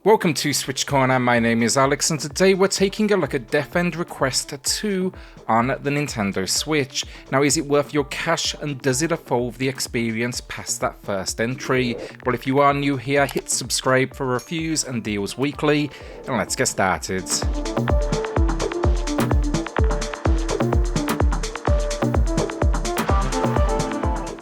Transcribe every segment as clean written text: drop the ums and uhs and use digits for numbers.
Welcome to SwitchCorner, my name is Alex and today we're taking a look at Death End Request 2 on the Nintendo Switch. Now, is it worth your cash and does it evolve the experience past that first entry? Well, if you are new here, hit subscribe for reviews and deals weekly, and let's get started.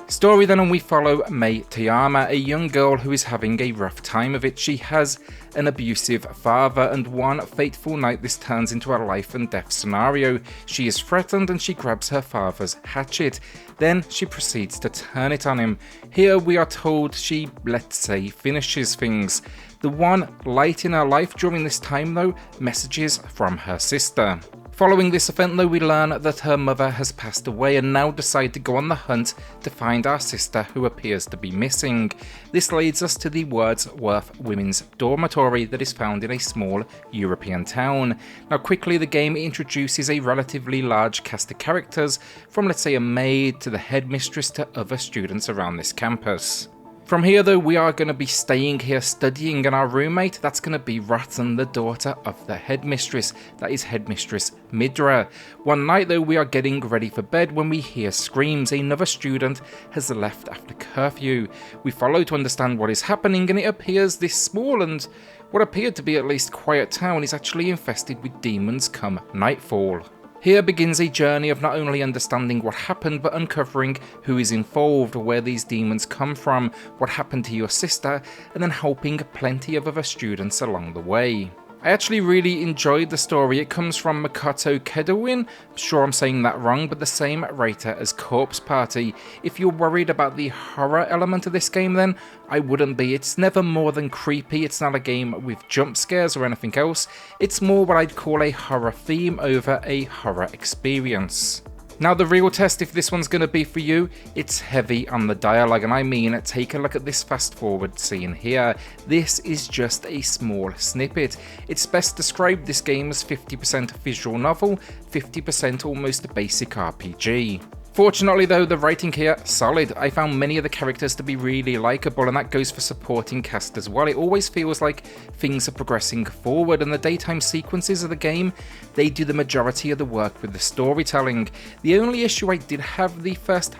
Story then, and we follow Mei Toyama, a young girl who is having a rough time of it. She has an abusive father, and one fateful night this turns into a life and death scenario. She is threatened and she grabs her father's hatchet. Then she proceeds to turn it on him. Here we are told she, let's say, finishes things. The one light in her life during this time though, messages from her sister. Following this event though, we learn that her mother has passed away and now decide to go on the hunt to find our sister who appears to be missing. This leads us to the Wordsworth Women's Dormitory that is found in a small European town. Now quickly the game introduces a relatively large cast of characters, from let's say a maid to the headmistress to other students around this campus. From here though, we are going to be staying here studying, and our roommate, that's going to be Rattan, the daughter of the headmistress, that is Headmistress Midra. One night though, we are getting ready for bed when we hear screams. Another student has left after curfew. We follow to understand what is happening, and it appears this small and what appeared to be at least quiet town is actually infested with demons come nightfall. Here begins a journey of not only understanding what happened, but uncovering who is involved, where these demons come from, what happened to your sister, and then helping plenty of other students along the way. I actually really enjoyed the story. It comes from Makoto Kedowin, I'm sure I'm saying that wrong, but the same writer as Corpse Party. If you're worried about the horror element of this game then, I wouldn't be. It's never more than creepy. It's not a game with jump scares or anything else. It's more what I'd call a horror theme over a horror experience. Now the real test, if this one's going to be for you, it's heavy on the dialogue, and I mean, take a look at this fast forward scene here. This is just a small snippet. It's best described, this game as 50% visual novel, 50% almost basic RPG. Fortunately though, the writing here, solid. I found many of the characters to be really likeable, and that goes for supporting cast as well. It always feels like things are progressing forward, and the daytime sequences of the game, they do the majority of the work with the storytelling. The only issue I did have the first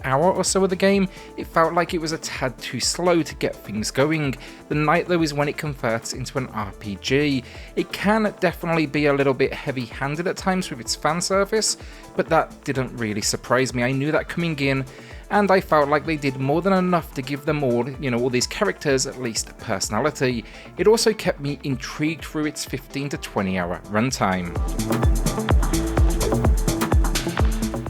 hour or so of the game, it felt like it was a tad too slow to get things going. The night though is when it converts into an RPG. It can definitely be a little bit heavy-handed at times with its fan service, but that didn't really surprise me. I knew that coming in, and I felt like they did more than enough to give them all, all these characters at least personality. It also kept me intrigued through its 15 to 20 hour runtime.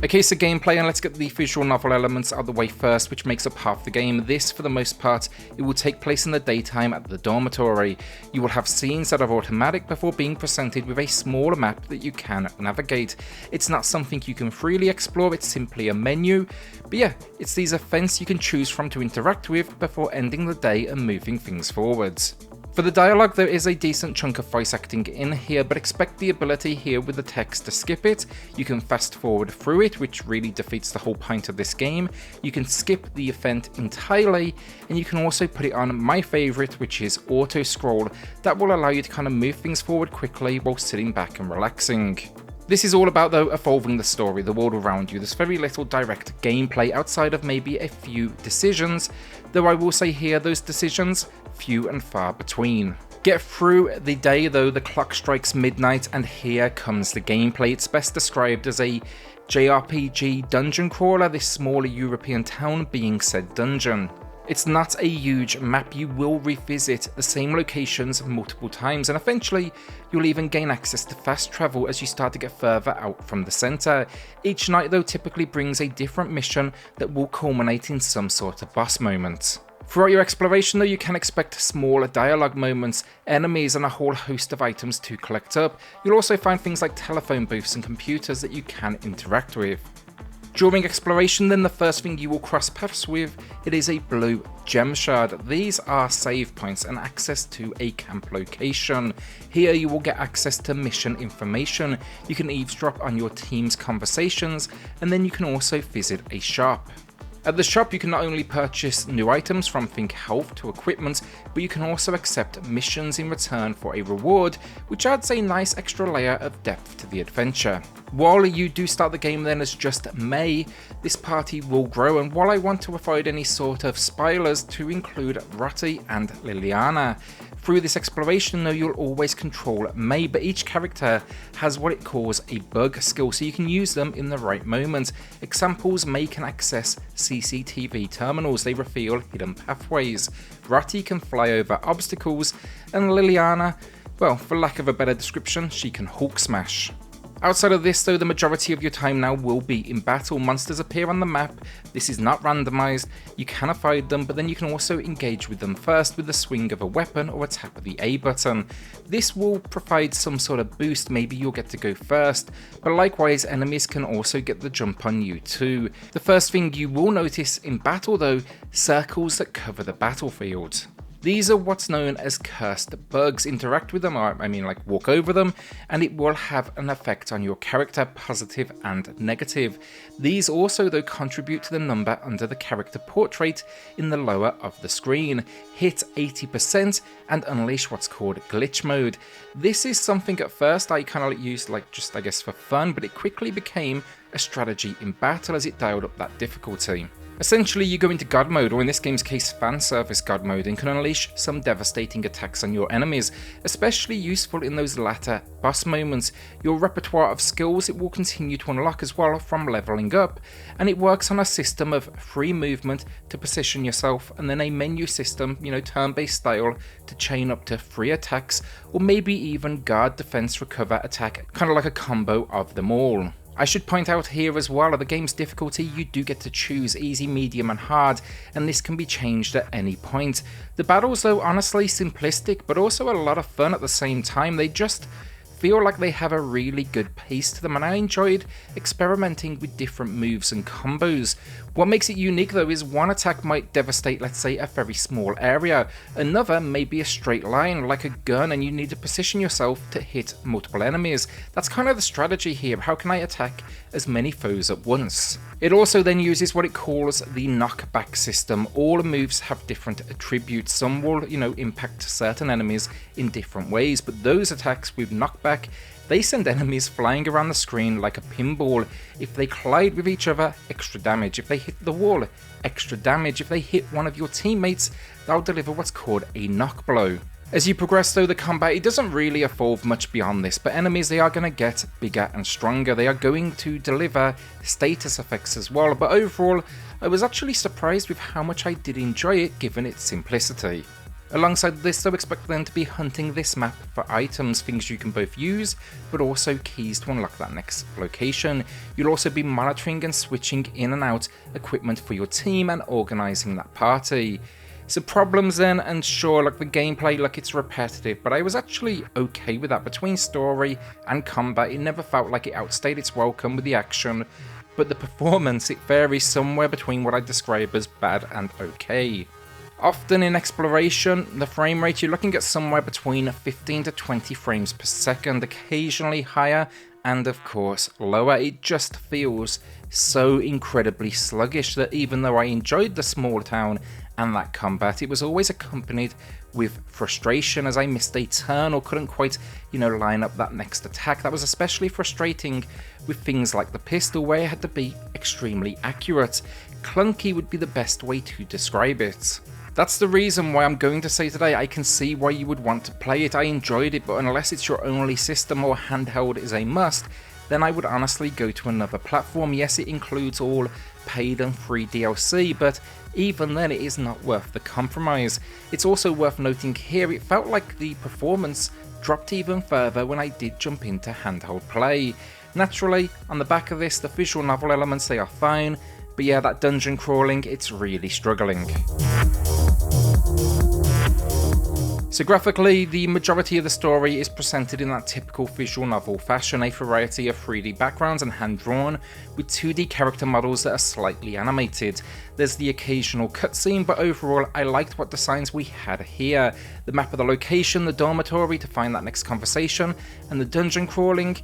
Okay, so gameplay, and let's get the visual novel elements out of the way first, which makes up half the game. This, for the most part, it will take place in the daytime at the dormitory. You will have scenes that are automatic before being presented with a smaller map that you can navigate. It's not something you can freely explore, it's simply a menu. But yeah, it's these events you can choose from to interact with before ending the day and moving things forwards. For the dialogue, there is a decent chunk of voice acting in here, but expect the ability here with the text to skip it. You can fast forward through it, which really defeats the whole point of this game. You can skip the event entirely, and you can also put it on my favourite, which is auto scroll. That will allow you to kind of move things forward quickly while sitting back and relaxing. This is all about though evolving the story, the world around you. There's very little direct gameplay outside of maybe a few decisions, though I will say here those decisions, few and far between. Get through the day though, the clock strikes midnight, and here comes the gameplay. It's best described as a JRPG dungeon crawler, this smaller European town being said dungeon. It's not a huge map. You will revisit the same locations multiple times, and eventually you'll even gain access to fast travel as you start to get further out from the center. Each night though typically brings a different mission that will culminate in some sort of boss moment. Throughout your exploration though, you can expect smaller dialogue moments, enemies, and a whole host of items to collect up. You'll also find things like telephone booths and computers that you can interact with. During exploration then, the first thing you will cross paths with, it is a blue gem shard. These are save points and access to a camp location. Here you will get access to mission information, you can eavesdrop on your team's conversations, and then you can also visit a shop. At the shop you can not only purchase new items from think health to equipment, but you can also accept missions in return for a reward, which adds a nice extra layer of depth to the adventure. While you do start the game then as just May, this party will grow, and while I want to avoid any sort of spoilers, to include Rottie and Liliana. Through this exploration though, you'll always control May, but each character has what it calls a bug skill, so you can use them in the right moment. Examples: May can access CCTV terminals, they reveal hidden pathways. Rottie can fly over obstacles, and Liliana, well, for lack of a better description, she can Hulk smash. Outside of this though, the majority of your time now will be in battle. Monsters appear on the map, this is not randomized, you can avoid them, but then you can also engage with them first with the swing of a weapon or a tap of the A button. This will provide some sort of boost, maybe you'll get to go first, but likewise enemies can also get the jump on you too. The first thing you will notice in battle though, circles that cover the battlefield. These are what's known as cursed bugs. Interact with them, or like walk over them, and it will have an effect on your character, positive and negative. These also though contribute to the number under the character portrait in the lower of the screen. Hit 80% and unleash what's called glitch mode. This is something at first I kind of used like just I guess for fun, but it quickly became a strategy in battle as it dialed up that difficulty. Essentially, you go into God mode, or in this game's case, fan service God mode, and can unleash some devastating attacks on your enemies, especially useful in those latter boss moments. Your repertoire of skills it will continue to unlock as well from leveling up, and it works on a system of free movement to position yourself, and then a menu system, turn-based style, to chain up to 3 attacks, or maybe even guard, defense, recover, attack, kind of like a combo of them all. I should point out here as well, at the game's difficulty you do get to choose easy, medium and hard, and this can be changed at any point. The battles though honestly simplistic, but also a lot of fun at the same time. They just feel like they have a really good pace to them, and I enjoyed experimenting with different moves and combos. What makes it unique though is one attack might devastate, let's say, a very small area. Another may be a straight line like a gun, and you need to position yourself to hit multiple enemies. That's kind of the strategy here. How can I attack as many foes at once? It also then uses what it calls the knockback system. All moves have different attributes. Some will, impact certain enemies in different ways, but those attacks with knockback, they send enemies flying around the screen like a pinball. If they collide with each other, extra damage. If they hit the wall, extra damage. If they hit one of your teammates, they'll deliver what's called a knock blow. As you progress through the combat, it doesn't really evolve much beyond this, but enemies, they are going to get bigger and stronger. They are going to deliver status effects as well, but overall, I was actually surprised with how much I did enjoy it given its simplicity. Alongside this though, expect them to be hunting this map for items, things you can both use, but also keys to unlock that next location. You'll also be monitoring and switching in and out equipment for your team and organising that party. So problems then, and sure, like the gameplay, it's repetitive, but I was actually okay with that. Between story and combat, it never felt like it outstayed its welcome with the action, but the performance, it varies somewhere between what I describe as bad and okay. Often in exploration, the frame rate, you're looking at somewhere between 15 to 20 frames per second, occasionally higher, and of course lower. It just feels so incredibly sluggish that even though I enjoyed the small town and that combat, it was always accompanied with frustration as I missed a turn or couldn't quite, line up that next attack. That was especially frustrating with things like the pistol, where it had to be extremely accurate. Clunky would be the best way to describe it. That's the reason why I'm going to say today I can see why you would want to play it. I enjoyed it, but unless it's your only system or handheld is a must, then I would honestly go to another platform. Yes, it includes all paid and free DLC, but even then it is not worth the compromise. It's also worth noting here, it felt like the performance dropped even further when I did jump into handheld play. Naturally, on the back of this, the visual novel elements, they are fine, but yeah, that dungeon crawling, it's really struggling. So graphically, the majority of the story is presented in that typical visual novel fashion, a variety of 3D backgrounds and hand-drawn, with 2D character models that are slightly animated. There's the occasional cutscene, but overall I liked what designs we had here. The map of the location, the dormitory to find that next conversation, and the dungeon crawling.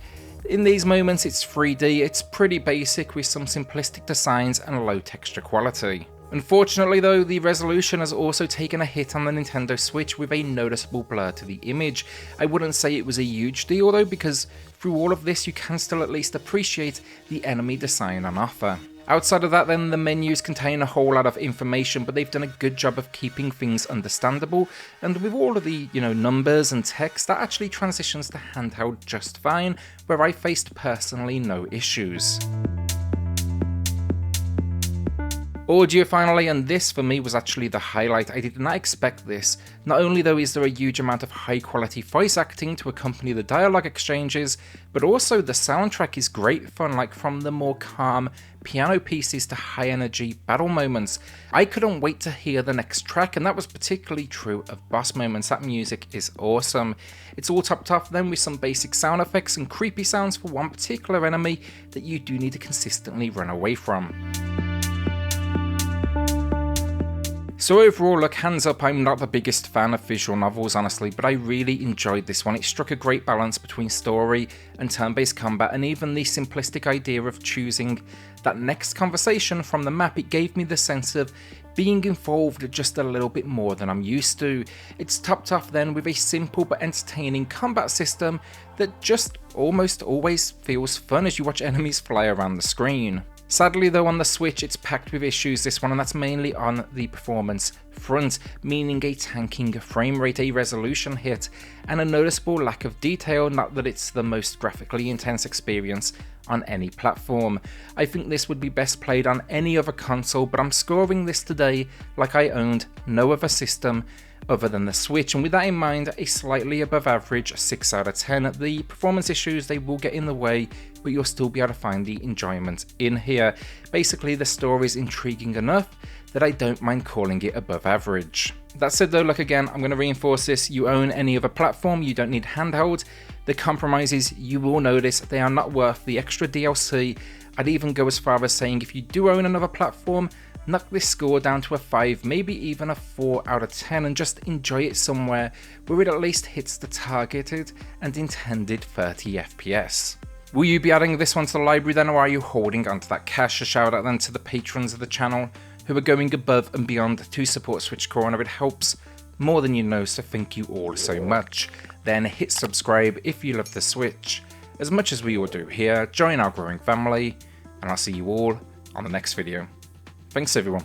In these moments it's 3D, it's pretty basic with some simplistic designs and low texture quality. Unfortunately though, the resolution has also taken a hit on the Nintendo Switch with a noticeable blur to the image. I wouldn't say it was a huge deal though, because through all of this you can still at least appreciate the enemy design on offer. Outside of that then, the menus contain a whole lot of information, but they've done a good job of keeping things understandable, and with all of the, numbers and text, that actually transitions to handheld just fine, where I faced personally no issues. Audio finally, and this for me was actually the highlight. I did not expect this. Not only though is there a huge amount of high quality voice acting to accompany the dialogue exchanges, but also the soundtrack is great fun, like from the more calm piano pieces to high energy battle moments. I couldn't wait to hear the next track, and that was particularly true of boss moments. That music is awesome. It's all topped off then with some basic sound effects and creepy sounds for one particular enemy that you do need to consistently run away from. So overall, look, hands up, I'm not the biggest fan of visual novels honestly, but I really enjoyed this one. It struck a great balance between story and turn-based combat, and even the simplistic idea of choosing that next conversation from the map. It gave me the sense of being involved just a little bit more than I'm used to. It's topped off then with a simple but entertaining combat system that just almost always feels fun as you watch enemies fly around the screen. Sadly though, on the Switch it's packed with issues, this one, and that's mainly on the performance front, meaning a tanking frame rate, a resolution hit, and a noticeable lack of detail. Not that it's the most graphically intense experience on any platform. I think this would be best played on any other console, but I'm scoring this today like I owned no other system other than the Switch, and with that in mind, a slightly above average 6 out of 10. The performance issues, they will get in the way, but you'll still be able to find the enjoyment in here. Basically, the story is intriguing enough that I don't mind calling it above average. That said though, look, again, I'm going to reinforce this: you own any other platform, you don't need handheld. The compromises, you will notice, they are not worth the extra DLC. I'd even go as far as saying if you do own another platform, knock this score down to a 5, maybe even a 4 out of 10, and just enjoy it somewhere where it at least hits the targeted and intended 30 FPS. Will you be adding this one to the library then, or are you holding onto that cash? A shout out then to the patrons of the channel who are going above and beyond to support SwitchCorner. It helps more than you know, so thank you all so much. Then hit subscribe if you love the Switch as much as we all do here. Join our growing family, and I'll see you all on the next video. Thanks everyone.